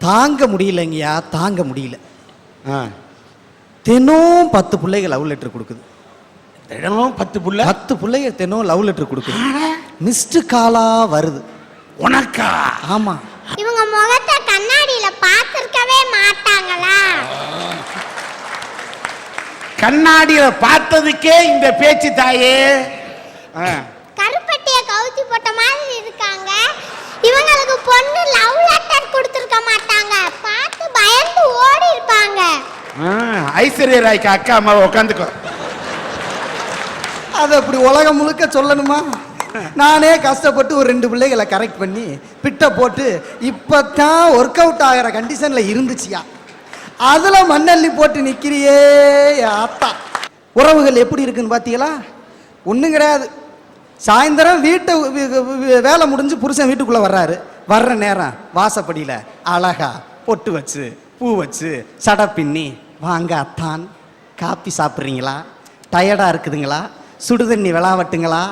தாங்க முடியலைங்கய்யா, தாங்க முடியல. தினம் 10 பிள்ளைகள் லவ் லெட்டர் கொடுக்குது. தினம் 10 பிள்ளைகள் தினம் லவ் லெட்டர் கொடுக்குது. மிஸ்டு காலா வருது. உனக்கா? ஆமா. இவங்க முகத்தை கண்ணாடியில பார்த்திருக்கவே மாட்டாங்களா? கண்ணாடியில பார்த்ததுக்கே இந்த பேச்சு தாயே. கருப்பட்டிய கவுத்தி போட்ட மாதிரி இருக்காங்க. இவங்களுக்கு பொண்ணு லவ் லெட்டர் கொடுத்திருக்க மாட்டாங்க. பார்த்து பயந்து ஓடி இருப்பாங்க. ஐஸ்வர்யா ராய்க்கு அக்கா அம்மா உட்காந்துக்கோ. அது அப்படி உலகம் முழுக்க சொல்லணுமா? நானே கஷ்டப்பட்டு ஒரு 2 பிள்ளைகளை கரெக்ட் பண்ணி பிட்ட போட்டு இப்பதான் ஒர்க் அவுட் ஆகிற கண்டிஷன்ல இருந்துச்சியா. அதுல மண்ணள்ளி போட்டு நிக்கிறியே அத்தா. உறவுகள் எப்படி இருக்குன்னு பாத்தீங்களா? ஒண்ணும் கிடையாது. சாயந்தரம் வீட்டை வேலை முடிஞ்சு புருஷன் வீட்டுக்குள்ள வர்றாரு. வர்ற நேரம் வாசப்படியில அழகா பொட்டு வச்சு பூ வச்சு சடை பின்னி, வாங்க அத்தான் காப்பி சாப்பிட்றீங்களா, டயர்டா இருக்குதுங்களா, சுடுதண்ணி விளாவட்டுங்களா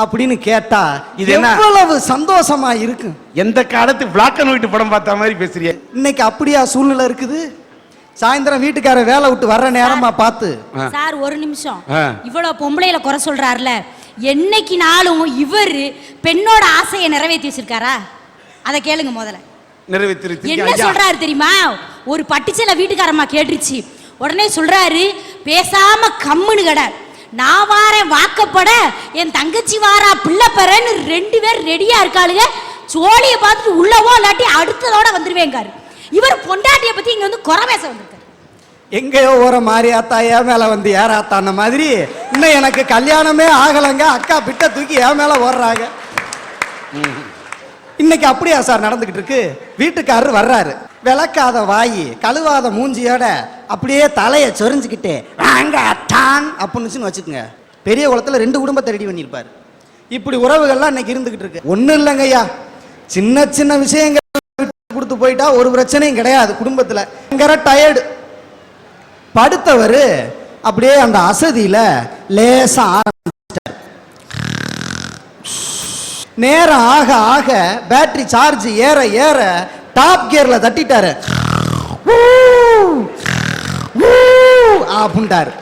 அப்படின்னு கேட்டா இது எவ்வளவு சந்தோஷமா இருக்கு. எந்த காலத்து பிளாக் அண்ட் ஒயிட் படம் பார்த்த மாதிரி பேசுறிய. இன்னைக்கு அப்படியா சூழ்நிலை இருக்குது? சாயந்தரம் வீட்டுக்கார வேலை விட்டு வர்ற நேரமா பார்த்து, சார் ஒரு நிமிஷம், இவ்வளவு பொம்பளையில குறை சொல்றாருல, என்னைக்கு நாளும் இவர் பெண்ணோட ஆசையை நிறைவேற்றி வச்சிருக்காரா? அதை கேளுங்க முதல்ல. நிறைவேற்றி என்ன சொல்றாரு தெரியுமா? ஒரு பட்டுச்சேலை வீட்டுக்காரம்மா கேட்டுருச்சு. உடனே சொல்றாரு, பேசாம கம்முன்னு கடை, நான் வாரேன் வாக்கப்பட, என் தங்கச்சி வாரா பிள்ளை பெறன்னு 2 பேர் ரெடியா இருக்காளுங்க. சோழிய பார்த்துட்டு உள்ளவோ இல்லாட்டி அடுத்ததோட வந்துருவேங்காரு. இவர் பொண்டாட்டிய பத்தி இங்க வந்து குறை பேச வந்திருக்காரு. எங்கேயோ ஓர மாதிரி ஆத்தா என் மேல வந்து ஏறாத்தான மாதிரி இன்னும் எனக்கு கல்யாணமே ஆகலைங்க, அக்கா பிட்ட தூக்கி என் மேல ஓடுறாங்க. இன்னைக்கு அப்படியா சார் நடந்துகிட்டு இருக்கு? வீட்டுக்காரர் வர்றாரு, விளக்காத வாயி கழுவாத மூஞ்சியோட அப்படியே தலையை சொரிஞ்சுக்கிட்டே வாங்க அத்தான் அப்படின்னு வச்சுக்கோங்க. பெரிய குளத்துல 2 குடும்பத்தை ரெடி பண்ணியிருப்பாரு. இப்படி உறவுகள்லாம் இன்னைக்கு இருந்துகிட்டு இருக்கு. ஒன்றும் இல்லைங்க ஐயா, சின்ன சின்ன விஷயங்கள் கொடுத்து போயிட்டா ஒரு பிரச்சனையும் கிடையாது குடும்பத்துல. டயர்டு படுத்தவர் அப்படியே அந்த அசதியில லேசா ஆரம்பிச்சிட்டார். நேரம் ஆக ஆக பேட்டரி சார்ஜ் ஏற ஏற டாப் கியர்ல தட்டிட்டாரு. அப்படின்ட்டாரு.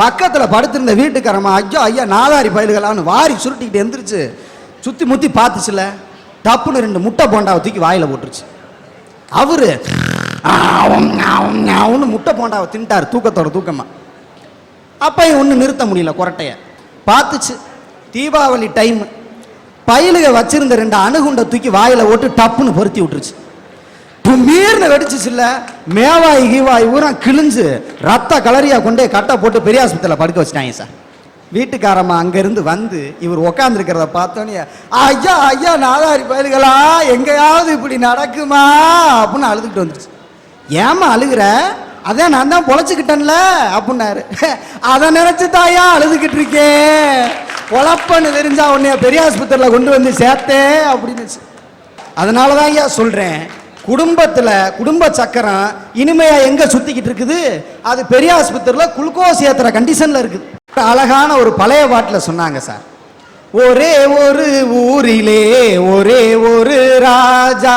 பக்கத்துல படுத்திருந்த வீட்டுக்காரமா ஐயோ ஐயா நாதாரி பயல்களான்னு வாரி சுருட்டிக்கிட்டு எந்திரிச்சு சுத்தி முத்தி பார்த்துச்சுல, டப்புன்னு 2 முட்டை போண்டாவை தூக்கி வாயில போட்டுருச்சு. அவரு முட்டை போண்டாவை தின்ட்டாரு தூக்கத்தோட தூக்கமா. அப்பையும் ஒண்ணு நிறுத்த முடியல, கொரட்டைய பார்த்துச்சு. தீபாவளி டைம், பயிலுக வச்சிருந்த 2 அணுகுண்டை தூக்கி வாயில ஓட்டு டப்புன்னு பொருத்தி விட்டுருச்சு. மீர்னு வெடிச்சிச்சு இல்ல, மேவாய் கீவாய் ஊரா கிழிஞ்சு ரத்த கலரியா கொண்டே கட்டை போட்டு பெரிய ஆஸ்பத்திரியில படுக்க வச்சுட்டாங்க சார். வீட்டுக்காரம்மா அங்க இருந்து வந்து இவர் உட்கார்ந்து இருக்கிறத பார்த்தோன்னே ஐயா ஐயா நாதாரி பயல்களா எங்கேயாவது இப்படி நடக்குமா அப்படின்னு அழுதுகிட்டு வந்துருச்சு. ஏமா அழுகுற? அதான் நான் தான் பொழைச்சுக்கிட்டேன்ல அப்படின்னாரு. அதை நினைச்சு தாயா அழுதுகிட்டு இருக்கேன், பொழப்பன்னு தெரிஞ்சா உன்னைய பெரிய ஆஸ்பத்திரியில கொண்டு வந்து சேர்த்தேன் அப்படின்னு. அதனாலதான் ஐயா சொல்றேன், குடும்பத்துல குடும்ப சக்கரம் இனிமையா எங்க சுத்திக்கிட்டு இருக்குது? அது பெரிய ஆஸ்பத்திரியில குளுக்கோஸ் ஏத்துற கண்டிஷன்ல இருக்குது. அழகான ஒரு பழைய பாட்டுல சொன்னாங்க சார், ஒரே ஒரு ஊரிலே ஒரே ஒரு ராஜா,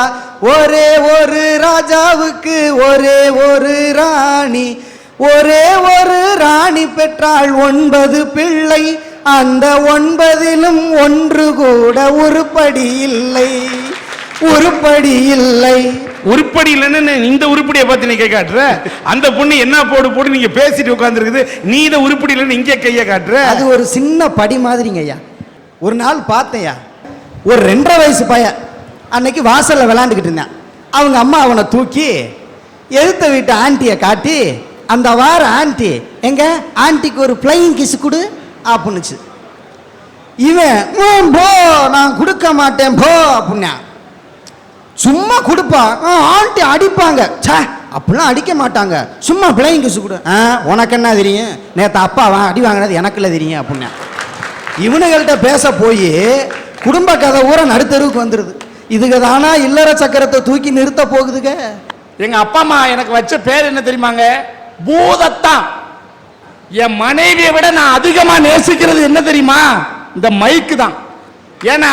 ஒரே ஒரு ராஜாவுக்கு ஒரே ஒரு ராணி, ஒரே ஒரு ராணி பெற்றாள் 9 பிள்ளை, அந்த 9லும் ஒன்று கூட உருப்படி இல்லை, உருப்படி இல்லை. உருப்படி இல்லைன்னு இந்த உருப்படியை பார்த்து நீ கை காட்டுற. அந்த பொண்ணு என்ன போடு போட்டு நீங்க பேசிட்டு உட்காந்துருக்குது, நீ இதை உருப்படி இல்லைன்னு இங்கே கையை காட்டுற. அது ஒரு சின்ன படி மாதிரிங்க ஐயா. ஒரு நாள் பார்த்தேயா, ஒரு 2.5 வயசு பையன் அன்னைக்கு வாசல்ல விளையாண்டுக்கிட்டு இருந்தான். அவங்க அம்மா அவனை தூக்கி எதிர்த்த வீட்டு ஆண்டியை காட்டி, அந்த வார ஆண்டி எங்க ஆண்டிக்கு ஒரு பிளையிங் கிஸ் கொடு அப்படின்னுச்சு. இவன் போ நான் கொடுக்க மாட்டேன் போ அப்படின்னா. சும்மா கொடுப்பான், ஆண்டி அடிப்பாங்க. சே அப்படிலாம் அடிக்க மாட்டாங்க, சும்மா பிளையிங் கிஸ் கொடு. உனக்கு என்ன தெரியும், நேற்று அப்பா அடி வாங்கினது எனக்குள்ள தெரியும் அப்படின்னா. இவனுங்கள்ட்ட பேச போய் குடும்ப கதை ஊர நடுத்தருவுக்கு வந்துருது. இதுக்கு தானா இல்லற சக்கரத்தை தூக்கி நிறுத்த போகுதுங்க. எங்க அப்பா அம்மா எனக்கு வச்ச பேர் என்ன தெரியுமாங்க? பூதத்தான். என் மனைவியை விட நான் அதிகமா நேசிக்கிறது என்ன தெரியுமா? இந்த மைக்கு தான். ஏன்னா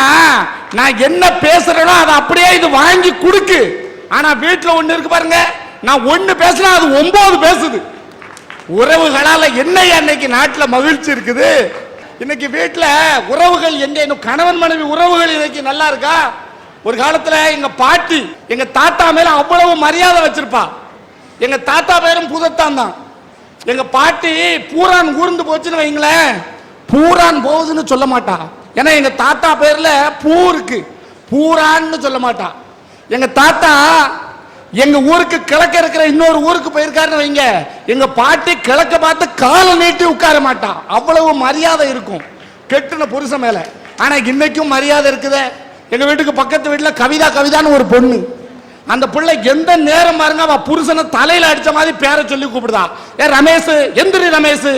நான் என்ன பேசுறேனோ அதை அப்படியே இது வாங்கி கொடுக்கு. ஆனா வீட்டுல ஒண்ணு இருக்கு பாருங்க, நான் ஒண்ணு பேசினா அது 9 பேசுது. உறவுகளால என்ன இன்னைக்கு நாட்டுல மகிழ்ச்சி இருக்குது? இன்னைக்கு வீட்டுல உறவுகள் எங்க? இன்னும் கணவன் மனைவி உறவுகள் இன்னைக்கு நல்லா இருக்கா? ஒரு காலத்துல எங்க பாட்டி எங்க தாத்தா மேல அவ்வளவு மரியாதை வச்சிருப்பா. எங்க தாத்தா பேரும் பூதத்தான் தான். எங்க பாட்டி பூரான் ஊர்ந்து போச்சுன்னு வைங்களேன், பூரான் போகுதுன்னு சொல்ல மாட்டா. ஏன்னா எங்க தாத்தா பேர்ல பூ இருக்கு, பூரான்னு சொல்ல மாட்டா. எங்க தாத்தா எங்க ஊருக்கு கிழக்க இருக்கிற இன்னொரு ஊருக்கு போயிருக்காருன்னு வைங்க, எங்க பாட்டி கிழக்க பார்த்து காலை நீட்டி உட்கார மாட்டா. அவ்வளவு மரியாதை இருக்கும் கெட்டுன புருஷன் மேல. ஆனா இன்னைக்கும் மரியாதை இருக்குதே. எங்க வீட்டுக்கு பக்கத்து வீட்டுல கவிதா கவிதான்னு ஒரு பொண்ணு, அந்த பிள்ளை எந்த நேரம் பாருங்க அவ புருஷனை தலையில அடிச்ச மாதிரி பேரை சொல்லி கூப்பிடுதா. ஏ ரமேஷ், எந்திரி ரமேஷ்,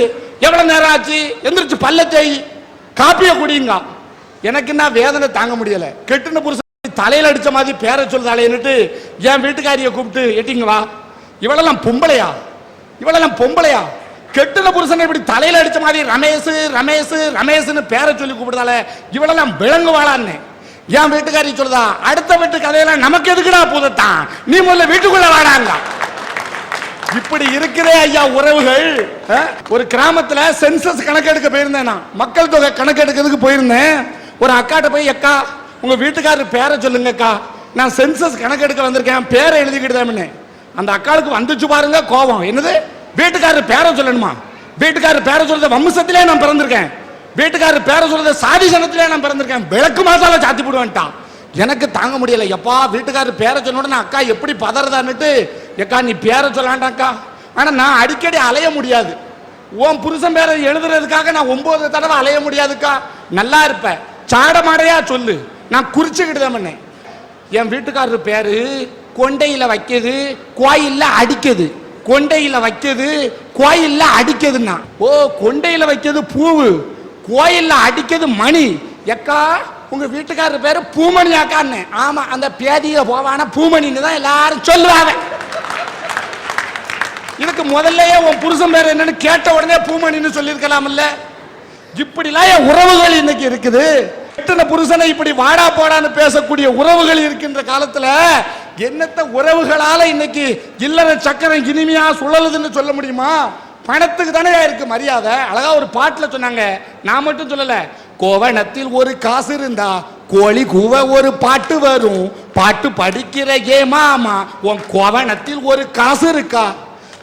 எவ்வளவு நேரம் ஆச்சு, எந்திரிச்சு பல்ல தேய், காப்பிய குடிங்க. எனக்கு என்ன வேதனை தாங்க முடியல. கெட்டுன புருஷன் தலையில அடிச்ச மாதிரி பேரை சொல்லுதாளேன்னுட்டு என் வீட்டுக்காரியை கூப்பிட்டு எட்டிங்க வா, இவளெல்லாம் பொம்பளையா, இவளெல்லாம் பொம்பளையா, கெட்டுன புருஷனை இப்படி தலையில அடிச்ச மாதிரி ரமேஷ் ரமேஷ் ரமேஷ்னு பேரை சொல்லி கூப்பிடுதால, இவளெல்லாம் விளங்குவாளான்னு என் வீட்டுக்காரி சொல்லுதா. அடுத்த வீட்டு கதையெல்லாம் நமக்கு எதுக்குடா பூதத்தான், நீ முதல்ல வீட்டுக்குள்ள வாடாங்க. இப்படி இருக்கிறே ஐயா உறவுகள். ஒரு கிராமத்துல சென்சஸ் கணக்கெடுக்க போயிருந்தேன், நான் மக்கள் தொகை கணக்கெடுக்கிறதுக்கு போயிருந்தேன். ஒரு அக்காட்ட போய், அக்கா உங்க வீட்டுக்காரர் பேரை சொல்லுங்க அக்கா, நான் சென்சஸ் கணக்கெடுக்க வந்திருக்கேன், பேரை எழுதிக்கிட்டு. அந்த அக்காளுக்கு வந்துச்சு பாருங்க கோபம். என்னது வீட்டுக்காரர் பேரை சொல்லணுமா? வீட்டுக்காரர் பேரை சொல்றத வம்சத்திலே நான் பிறந்திருக்கேன், வீட்டுக்காரர் பேரை சொல்றத சாதி சனத்திலே நான் பிறந்திருக்கேன், விளக்கு மாசால சாத்தி போடுவேன்ட்டான். எனக்கு தாங்க முடியல. எப்பா வீட்டுக்காரர் பேரை சொன்ன உடனே அக்கா எப்படி பதறதான்னுட்டு, எக்கா நீ பேரை சொல்லாண்டாக்கா, ஆனா நான் அடிக்கடி அலைய முடியாது, உன் புருஷன் பேரை எழுதுறதுக்காக நான் 9 தடவை அலைய முடியாதுக்கா. நல்லா இருப்ப சாட மாடையா சொல்லு, நான் குறிச்சுக்கிட்டு தான். என் வீட்டுக்காரர் பேரு கொண்டையில வைக்கிறது கோயில்ல அடிக்குது, கொண்டையில வைக்கிறது கோயில்ல அடிக்குதுன்னா, ஓ கொண்டையில வைக்கிறது பூவு, கோயில்ல அடிக்கிறது மணி. எக்கா உங்க வீட்டுக்காரர் பேரு பூமணி அக்கான்னு. ஆமா, அந்த பேதியில போவான பூமணின்னு தான் எல்லாரும் சொல்லுவாங்க. இதுக்கு முதல்லயே உன் புருஷன் பேர் என்னன்னு கேட்ட உடனே பூமணின்னு சொல்லியிருக்கலாம்ல. இப்படிலாம் என் உறவுகள் இன்னைக்கு இருக்குது. எத்தனை புருஷனை இப்படி வாடா போடான்னு பேசக்கூடிய உறவுகள் இருக்கின்ற காலத்துல என்னத்த உறவுகளால இன்னைக்கு இல்லற சக்கரம் இனிமையா சுழலுதுன்னு சொல்ல முடியுமா? பணத்துக்கு தானே இருக்கு மரியாதை. அழகா ஒரு பாட்டுல சொன்னாங்க, நான் மட்டும் சொல்லல, கோவணத்தில் ஒரு காசு இருந்தா கோழி கூவ ஒரு பாட்டு வரும், பாட்டு படிக்கிற ஏ மாமா உன் கோவணத்தில் ஒரு காசு இருக்கா?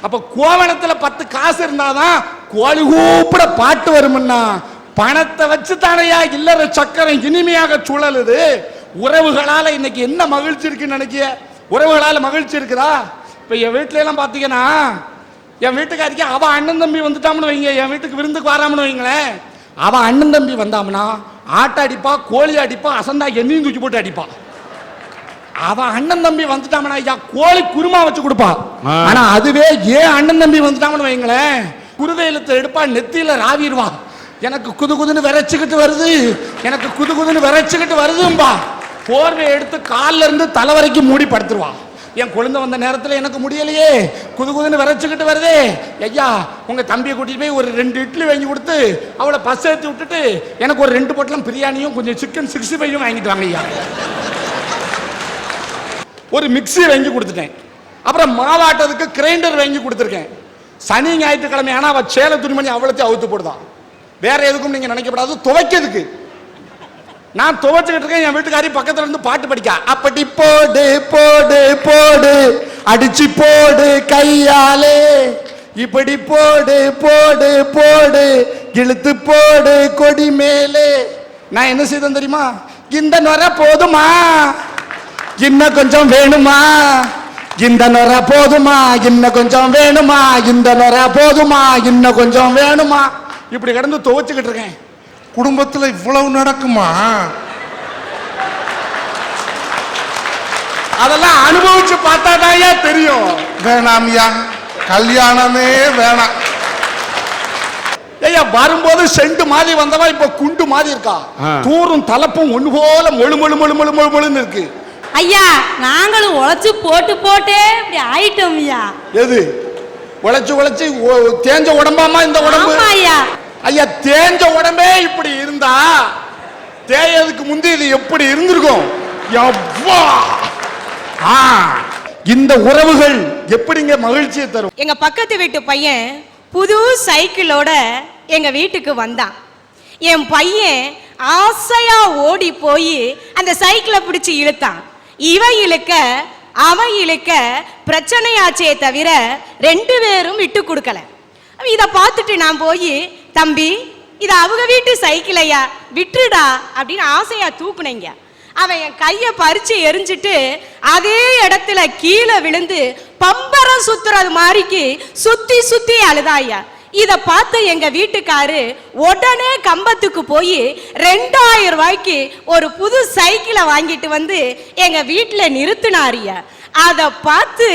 அப்ப கோவணத்துல 10 காசு இருந்தாதான் கோழி கூப்பிட பாட்டு வரும்னா, பணத்தை வச்சு தானையா இல்லற சக்கரம் இனிமையாக சுழலுது. உறவுகளால இன்னைக்கு என்ன மகிழ்ச்சி இருக்குன்னு நினைக்கிய? உறவுகளால மகிழ்ச்சி இருக்குதா? இப்ப என் வீட்டுல எல்லாம் பாத்தீங்கன்னா, என் வீட்டுக்காரிக்கு அவ அண்ணன் தம்பி வந்துட்டாம்னு வைங்க, என் வீட்டுக்கு விருந்துக்கு வராமனு வைங்களேன், அவ அண்ணன் தம்பி வந்தாம்னா ஆட்டை அடிப்பா, கோழி அடிப்பா, அசந்தா எண்ணையும் தூக்கி போட்டு அடிப்பா. அவ அண்ணன் தம்பி வந்துட்டாமனா ஐயா கோழி குருமா வச்சு கொடுப்பா. ஆனா அதுவே ஏன் அண்ணன் தம்பி வந்துட்டாமனு வைங்களேன், குருதையிலத்தை எடுப்பா, நெத்தியில ராவிடுவா. எனக்கு குது குதுன்னு விரைச்சுக்கிட்டு வருது, எனக்கு குது குதுன்னு விரைச்சுக்கிட்டு வருதும்பா. போர்வை எடுத்து காலில் இருந்து தலை வரைக்கும் மூடி படுத்துருவா. என் குழந்தை வந்த நேரத்தில் எனக்கு முடியலையே, குது குதுன்னு விரைச்சுக்கிட்டு வருதே, ஐயா உங்க தம்பியை கூட்டிட்டு போய் ஒரு 2 இட்லி வாங்கி கொடுத்து அவளை பஸ் ஏற்றி விட்டுட்டு எனக்கு ஒரு 2 பொட்டலம் பிரியாணியும் கொஞ்சம் சிக்கன் 65 வாங்கிட்டு வாங்க ஐயா. ஒரு மிக்சி வாங்கி கொடுத்துட்டேன். அப்புறம் மாவாட்டதுக்கு கிரைண்டர் வாங்கி கொடுத்துருக்கேன். சனி ஞாயிற்றுக்கிழமை ஆனா அவ சேலை துணிமணி அவ்வளோத்தையும் அவுத்து போடுதான். வேற எதுக்கும் நீங்க நினைக்கப்படாது, துவைக்கிறதுக்கு. நான் துவைச்சுக்கிட்டு இருக்கேன், என் வீட்டுக்காரி பக்கத்துல இருந்து பாட்டு படிக்க, அப்படி போடு போடு போடு அடிச்சு போடு கையாலே, இப்படி போடு போடு போடு இழுத்து போடு கொடி மேலே. நான் என்ன செய்தேன் தெரியுமா? இந்த நுரை போதுமா, இன்னும் கொஞ்சம் வேணுமா, இந்த நுரை போதுமா, இன்னும் கொஞ்சம் வேணுமா, இந்த நுரை போதுமா, இன்னும் கொஞ்சம் வேணுமா, இப்படி கிடந்து துவைச்சுக்கிட்டு இருக்கேன். குடும்பத்துல இவ்வளவு நடக்குமா? அதெல்லாம் அனுபவிச்சு பார்த்தாதான் தெரியும். வேணாம்யா, கல்யாணமே வேணாம். ஐயா வரும்போது செண்டு மாதிரி வந்தவா இப்ப குண்டு மாதிரி இருக்கா. தூரும் தலப்பும் ஒண்ணு போல மொழு மொழு மொழு மொழு மொழு மொழுன்னு இருக்கு. ஐயா நாங்களும் உழைச்சு போட்டு போட்டே இப்படி ஆயிட்டோம் ஐயா. எது உழைச்சு உழைச்சு தேஞ்ச உடம்பாமா இந்த உடம்பு? ஐயா ஐயா தேஞ்ச உடம்பே இப்படி இருந்தா தேயதுக்கு முந்தி இது எப்படி இருந்திருக்கும்? இந்த உறவுகள் எப்படிங்க மகிழ்ச்சியை தரும்? எங்க பக்கத்து வீட்டு பையன் புது சைக்கிளோட எங்க வீட்டுக்கு வந்தான். என் பையன் ஆசையா ஓடி போய் அந்த சைக்கிளை பிடிச்சி இழுத்தான். இவன் இழுக்க அவன் இழுக்க பிரச்சனையாச்சே தவிர 2 பேரும் விட்டு கொடுக்கல. இதை பார்த்துட்டு நான் போய், தம்பி இது அவங்க வீட்டு சைக்கிளையா, விட்டுடா அப்படின்னு ஆசையா தூக்குனீங்க. அவன் என் கையை பறிச்சு எரிஞ்சிட்டு அதே இடத்துல கீழே விழுந்து பம்பரம் சுத்துறது மாதிரிக்கு சுத்தி சுத்தி அழுதாயா. இத பார்த்து எங்க வீட்டுக்காரு உடனே கம்பத்துக்கு போய் 2000 ரூபாய்க்கு ஒரு புது சைக்கிளை வாங்கிட்டு வந்து எங்க வீட்டுல நிறுத்தினாரியா. அத பார்த்து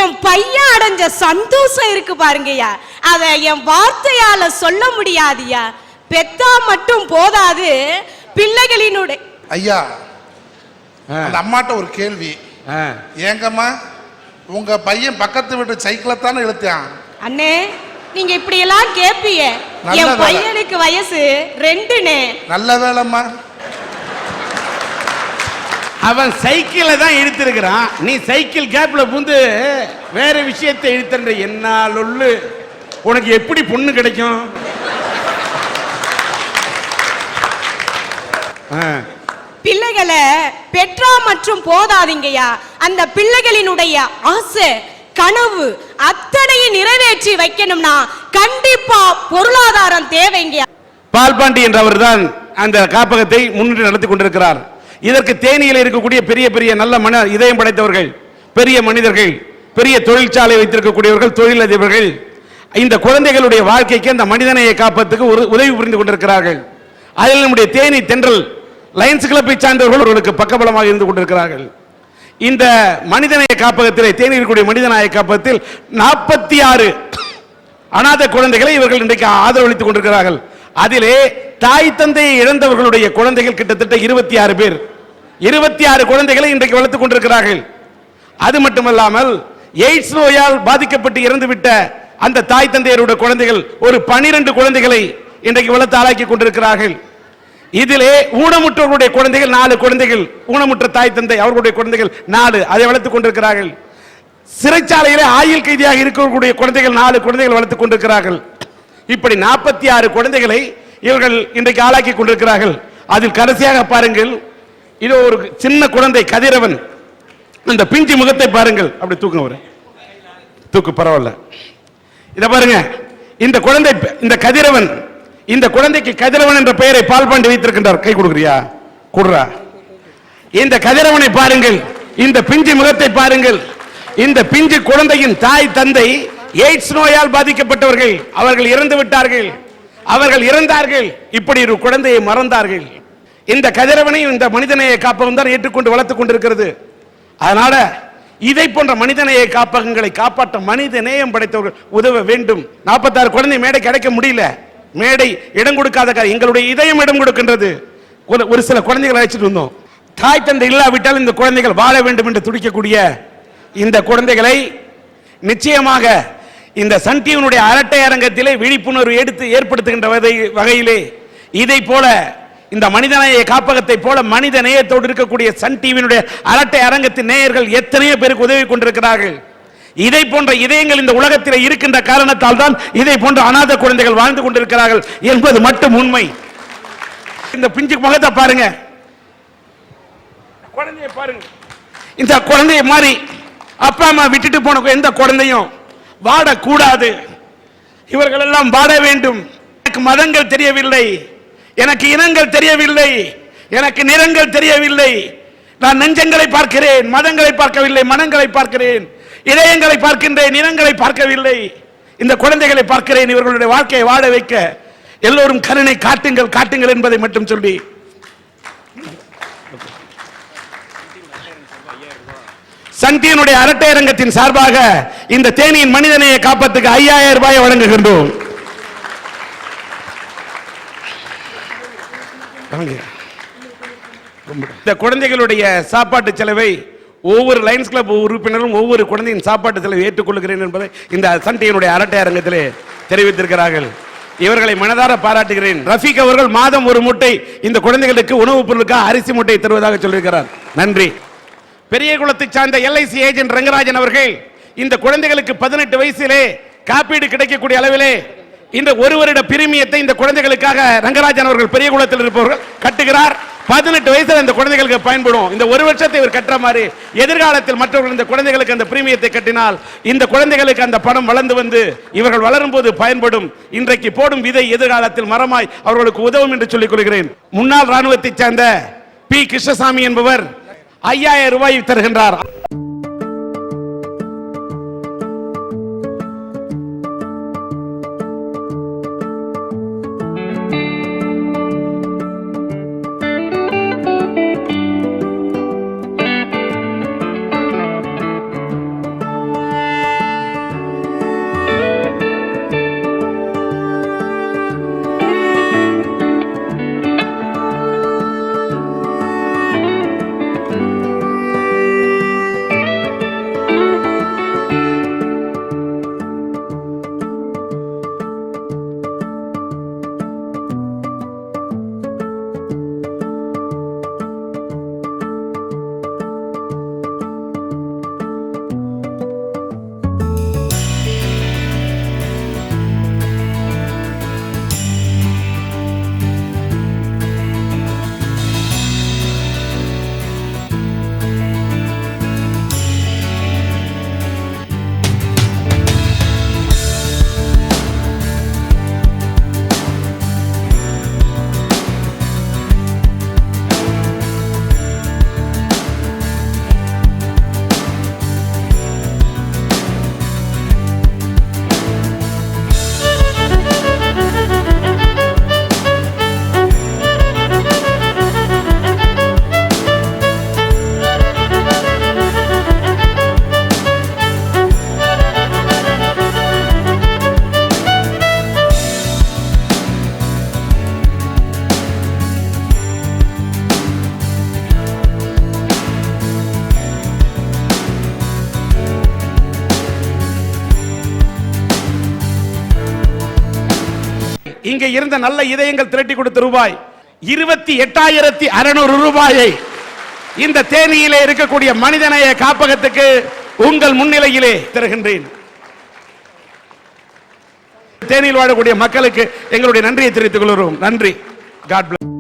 என் பையன் அடைஞ்ச சந்தோஷம் இருக்கு பாருங்கய்யா, அத என் வார்த்தையால சொல்ல முடியாதுயா. பெத்தா மட்டும் போதாது, பிள்ளைகளினுடைய ஐயா அந்த அம்மாட்ட ஒரு கேள்வி. ஏங்கம்மா உங்க பையன் பக்கத்து வீட்டு சைக்கிளை தானே இழுத்தான்? அண்ணே நீங்க இப்படி எல்லாம் கேப்பீங்க. என் பையனுக்கு வயசு 2னே. நல்ல வேலைம்மா. அவன் சைக்கிளை தான் இழுத்திருக்கிறான், நீ சைக்கிள் கேப்ல புந்து வேற விஷயத்தை இழுத்துன்ற. என்னாலொல்லு உனக்கு எப்படி பொண்ணு கிடைக்கும்? பிள்ளைகளை பெற்றா மற்றும் போதாதீங்கய்யா, அந்த பிள்ளைகளினுடைய ஆசை கனவு அத்தனையும் நிறைவேற்றி வைக்கணும்னா கண்டிப்பா பொருளாதாரம் தேவைங்கய்யா. பால்பாண்டி என்றவர் தான் அந்த காப்பகத்தை முன்னிட்டு நடத்தி கொண்டிருக்கிறார். இதற்கு தேனியில் இருக்கக்கூடிய பெரிய பெரிய நல்ல இதயம் படைத்தவர்கள், பெரிய மனிதர்கள், பெரிய தொழிற்சாலை வைத்திருக்கக்கூடியவர்கள், தொழிலதிபர்கள் இந்த குழந்தைகளுடைய வாழ்க்கைக்கு அந்த மனிதனையை காப்பதற்கு உதவி புரிந்து கொண்டிருக்கிறார்கள். அதில் நம்முடைய தேனி தென்றல் லயன்ஸ் கிளப்பை சார்ந்தவர்கள் அவர்களுக்கு பக்கபலமாக இருந்து கொண்டிருக்கிறார்கள். இந்த மனிதநேய காப்பகத்திலே, தேனி இருக்கக்கூடிய மனிதநேய காப்பகத்தில் 46 அநாத குழந்தைகளை இவர்கள் இன்றைக்கு ஆதரவளித்துக் கொண்டிருக்கிறார்கள். அதிலே தாய் தந்தையை இழந்தவர்களுடைய குழந்தைகள் கிட்டத்தட்ட 26 பேர். 26 குழந்தைகளை இன்றைக்கு வளர்த்துக் கொண்டிருக்கிறார்கள். அது மட்டுமல்லாமல் எய்ட்ஸ் நோயால் பாதிக்கப்பட்டு இறந்துவிட்ட அந்த தாய் தந்தையருடைய குழந்தைகள் ஒரு 12 குழந்தைகளை இன்றைக்கு வளர்த்து ஆளாக்கி கொண்டிருக்கிறார்கள். இதிலே ஊனமுற்றவர்களுடைய குழந்தைகள் 4 குழந்தைகள், ஊனமுற்ற தாய் தந்தை அவர்களுடைய குழந்தைகள் 4, அதை வளர்த்துக் கொண்டிருக்கிறார்கள். சிறைச்சாலையிலே ஆயுள் கைதியாக இருக்கக்கூடிய குழந்தைகள் 4 குழந்தைகள் வளர்த்துக் கொண்டிருக்கிறார்கள். இப்படி 46 குழந்தைகளை இவர்கள் இன்றைக்கு ஆளாக்கி கொண்டிருக்கிறார்கள். அதில் கடைசியாக பாருங்கள், இது ஒரு சின்ன குழந்தை கதிரவன், அந்த பிஞ்சு முகத்தை பாருங்கள். அப்படி தூக்கு, தூக்கு பரவாயில்ல. இத பாருங்க, இந்த குழந்தை, இந்த கதிரவன், இந்த குழந்தைக்கு கதிரவன் என்ற பெயரை பால்பாண்டி வைத்திருக்கின்றார். கை கொடுக்குறியா? கொடுறா. இந்த கதிரவனை பாருங்கள், இந்த பிஞ்சு முகத்தை பாருங்கள். இந்த பிஞ்சு குழந்தையின் தாய் தந்தை எய்ட்ஸ் நோயால் பாதிக்கப்பட்டவர்கள், அவர்கள் இறந்து விட்டார்கள், அவர்கள் இறந்தார்கள். இப்படி ஒரு குழந்தையை மறந்தார்கள். இந்த கதிரவனை இந்த மனிதநேய காப்பகம் தான் ஏற்றுக்கொண்டு வளர்த்துக் கொண்டிருக்கிறது. அதனால இதை போன்ற மனிதநேய காப்பகங்களை காப்பாற்ற மனித நேயம் படைத்தவர்கள் உதவ வேண்டும். 46 குழந்தை மேடை கிடைக்க முடியல, மேடை இடம் கொடுக்காத, எங்களுடைய இதயம் இடம் கொடுக்கின்றது. ஒரு சில குழந்தைகளை அழைச்சிட்டு வந்தோம். தாய் தந்தை இல்லாவிட்டால் இந்த குழந்தைகள் வாழ வேண்டும் என்று துடிக்கக்கூடிய இந்த குழந்தைகளை நிச்சயமாக இந்த சன் டிவியினுடைய அரட்டை அரங்கத்திலே விழிப்புணர்வு ஏற்படுத்துகின்ற வகையிலே இதை போல இந்த மனிதநேய காப்பகத்தை போல மனித நேயத்தோடு இருக்கக்கூடிய சன் டிவியினுடைய அரட்டை அரங்கத்தின் நேயர்கள் எத்தனையோ பேருக்கு உதவி கொண்டிருக்கிறார்கள். இதை போன்ற இதயங்கள் இந்த உலகத்தில் இருக்கின்ற காரணத்தால் தான் இதை போன்ற அநாத குழந்தைகள் வாழ்ந்து கொண்டிருக்கிறார்கள் என்பது மட்டும் உண்மை. இந்த பிஞ்சு முகத்தை பாருங்க, குழந்தையை பாருங்க. இந்த குழந்தையை மாதிரி அப்பா அம்மா விட்டுட்டு போன எந்த குழந்தையும் வாடக்கூடாது. இவர்கள் எல்லாம் வாட வேண்டும். எனக்கு மதங்கள் தெரியவில்லை, எனக்கு இனங்கள் தெரியவில்லை, எனக்கு நிறங்கள் தெரியவில்லை. நான் நெஞ்சங்களை பார்க்கிறேன், மதங்களை பார்க்கவில்லை, மனங்களை பார்க்கிறேன், இதயங்களை பார்க்கின்றேன், இனங்களை பார்க்கவில்லை. இந்த குழந்தைகளை பார்க்கிறேன். இவர்களுடைய வாழ்க்கையை வாழ வைக்க எல்லோரும் கருணை காட்டுங்கள், காட்டுங்கள் என்பதை மட்டும் சொல்லி சன் டிவியினுடைய அரட்டை அரங்கத்தின் சார்பாக இந்த தேனியின் மனிதநேய காப்பத்துக்கு 5000 ரூபாயை வழங்குகின்றோம். இந்த குழந்தைகளுடைய சாப்பாட்டு செலவை ஒவ்வொரு லயன்ஸ் கிளப் உறுப்பினரும் ஒவ்வொரு குழந்தையின் சாப்பாட்டு செலவை ஏற்றுக்கொள்கிறேன் என்பதை இந்த சன் டிவியினுடைய அரட்டை அரங்கத்திலே தெரிவித்திருக்கிறார்கள். இவர்களை மனதார பாராட்டுகிறேன். ரஃபீக் அவர்கள் மாதம் ஒரு மூட்டை இந்த குழந்தைகளுக்கு உணவுப் பொருளுக்காக அரிசி மூட்டை தருவதாக சொல்லியிருக்கிறார். நன்றி. பெரியகுளத்தை சார்ந்த LIC ஏஜென்ட் ரங்கராஜன் அவர்கள் இந்த குழந்தைகளுக்கு 18 வயசிலே காப்பீடு கிடைக்கக்கூடிய அளவிலே இந்த ஒரு வருட பிரீமியத்தை இந்த குழந்தைகளுக்காக ரங்கராஜன் அவர்கள் பெரியகுளத்தில் இருப்பவர்கள் கட்டுகிறார். 18 வயசுல இந்த குழந்தைகளுக்கு பயன்படும். இந்த ஒரு வருஷத்தை இவர் கட்டுற மாதிரி எதிர்காலத்தில் மற்றவர்கள் இந்த குழந்தைகளுக்கு அந்த பிரீமியத்தை கட்டினால் இந்த குழந்தைகளுக்கு அந்த பணம் வளர்ந்து வந்து இவர்கள் வளரும் போது பயன்படும். இன்றைக்கு போடும் விதை எதிர்காலத்தில் மரமாய் அவர்களுக்கு உதவும் என்று சொல்லிக் கொள்கிறேன். முன்னாள் ராணுவத்தை சேர்ந்த P. கிருஷ்ணசாமி என்பவர் 5000 ரூபாய் தருகின்றார். இங்கே இருந்த நல்ல இதயங்கள் திரட்டி கொடுத்த ரூபாய் 28,600 ரூபாயை இந்த தேனியிலே இருக்கக்கூடிய மனிதநேய காப்பகத்துக்கு உங்கள் முன்னிலையிலே தருகின்றேன். தேனியில் வாழக்கூடிய மக்களுக்கு எங்களுடைய நன்றியை தெரிவித்துக் கொள்கிறோம். நன்றி. God bless.